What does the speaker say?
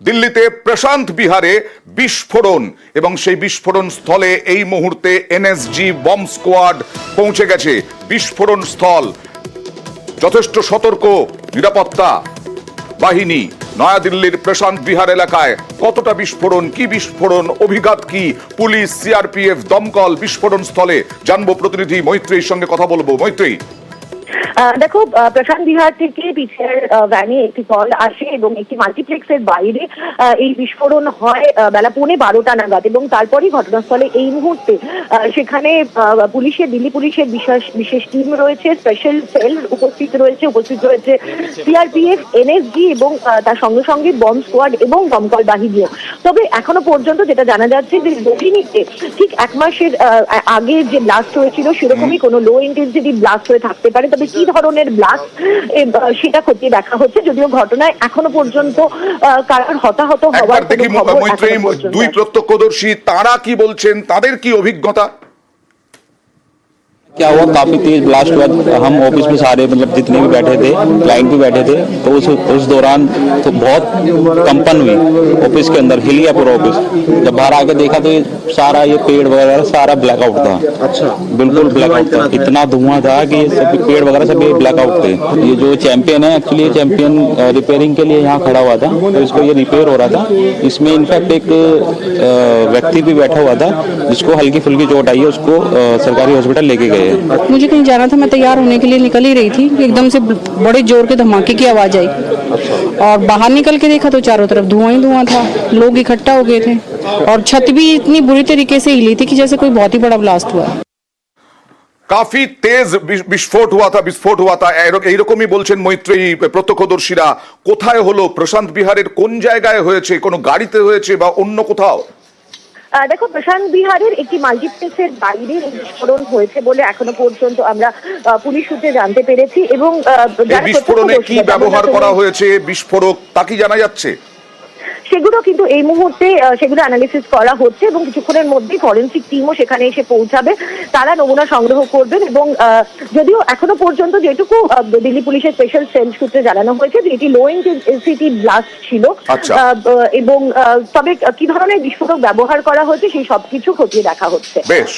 দিল্লিতে প্রশান্ত বিহারে বিস্ফোরণ এবং সেই বিস্ফোরণ স্থলে এই মুহূর্তে এনএসজি বম্ব স্কোয়াড পৌঁছে গেছে। বিস্ফোরণ স্থল যথেষ্ট সতর্ক নিরাপত্তা বাহিনী। নয়াদিল্লির প্রশান্ত বিহার এলাকায় কতটা বিস্ফোরণ, কি বিস্ফোরণ, অভিঘাত কি, পুলিশ, সিআরপিএফ, দমকল বিস্ফোরণ স্থলে জানবো। প্রতিনিধি মৈত্রীর সঙ্গে কথা বলবো। মৈত্রী, দেখো, প্রশান্ত বিহার থেকে পিছিয়ে ভ্যানে একটি কল আসে এবং একটি মাল্টিপ্লেক্সের বাইরে এই বিস্ফোরণ হয় বেলা 12:15 নাগাদ এবং তারপরই ঘটনাস্থলে এই মুহূর্তে সেখানে দিল্লি পুলিশের বিশেষ টিম রয়েছে, স্পেশাল সেল উপস্থিত রয়েছে সিআরপিএফ, এনএসজি এবং তার সঙ্গে সঙ্গে বম্ব স্কোয়াড এবং দমকল বাহিনীও। তবে এখনো পর্যন্ত যেটা জানা যাচ্ছে যে গভীরতে ঠিক 1 মাসের আগে যে ব্লাস্ট হয়েছিল সেরকমই কোনো লো ইন্টেন্সিটি ব্লাস্ট হয়ে থাকতে পারে। তবে কি ধরনের ব্লাস্ট সেটা খতিয়ে দেখা হচ্ছে, যদিও ঘটনায় এখনো পর্যন্ত কারোর হতাহত হওয়ার দুই প্রত্যক্ষদর্শী তারা কি বলছেন, তাদের কি অভিজ্ঞতা? क्या हुआ, काफी तेज ब्लास्ट हुआ। हम ऑफिस में सारे मतलब जितने भी बैठे थे, क्लाइंट भी बैठे थे, तो उस दौरान तो बहुत कंपन हुई ऑफिस के अंदर, हिल गया पूरा ऑफिस। जब बाहर आके देखा तो ये सारा ये पेड़ वगैरह सारा ब्लैकआउट था। अच्छा, बिल्कुल ब्लैकआउट था। इतना धुआं था कि ये सब पेड़ वगैरह सब ब्लैकआउट थे। ये जो चैंपियन है, एक्चुअली ये चैंपियन रिपेयरिंग के लिए यहाँ खड़ा हुआ था, तो इसको ये रिपेयर हो रहा था। इसमें इनफैक्ट एक व्यक्ति भी बैठा हुआ था जिसको हल्की फुल्की चोट आई है, उसको सरकारी हॉस्पिटल लेके गए। मुझे कहीं जाना था, मैं तैयार होने के लिए निकल ही रही थी, एकदम से बड़े जोर के धमाके की आवाज आई और बाहर निकल के देखा तो चारों तरफ धुआं ही धुआं था, लोग इकट्ठा हो गए थे और छत भी इतनी बुरी तरीके से हिली थी कि जैसे कोई बहुत ही बड़ा ब्लास्ट हुआ। কাফি তেজ বিস্ফোট হুয়া থা এইরকমই বলছেন মৈত্রী প্রত্যক্ষদর্শীরা। কোথায় হলো? প্রশান্ত বিহারের কোন জায়গায় হয়েছে? কোনো গাড়িতে হয়েছে বা অন্য কোথাও? দেখো, প্রশান্ত বিহারের একটি মাল্টিপ্লেক্সের বাইরে বিস্ফোরণ হয়েছে বলে এখনো পর্যন্ত আমরা পুলিশ সূত্রে জানতে পেরেছি এবং বিস্ফোরণে কি ব্যবহার করা হয়েছে, বিস্ফোরক তা কি জানা যাচ্ছে? সেগুলো কিন্তু এই মুহূর্তে সেগুলো অ্যানালিসিস করা হচ্ছে এবং কিছুক্ষণের মধ্যেই ফরেন্সিক টিমও সেখানে এসে পৌঁছাবে। তারা নমুনা সংগ্রহ করবেন এবং যদিও এখনো পর্যন্ত যেটুকু দিল্লি পুলিশের স্পেশাল সেল সূত্রে জানানো হয়েছে যে এটি লো ইন্টেন্সিটি ব্লাস্ট ছিল এবং তবে কি ধরনের বিস্ফোরক ব্যবহার করা হয়েছে সেই সবকিছু খতিয়ে দেখা হচ্ছে। বেশ।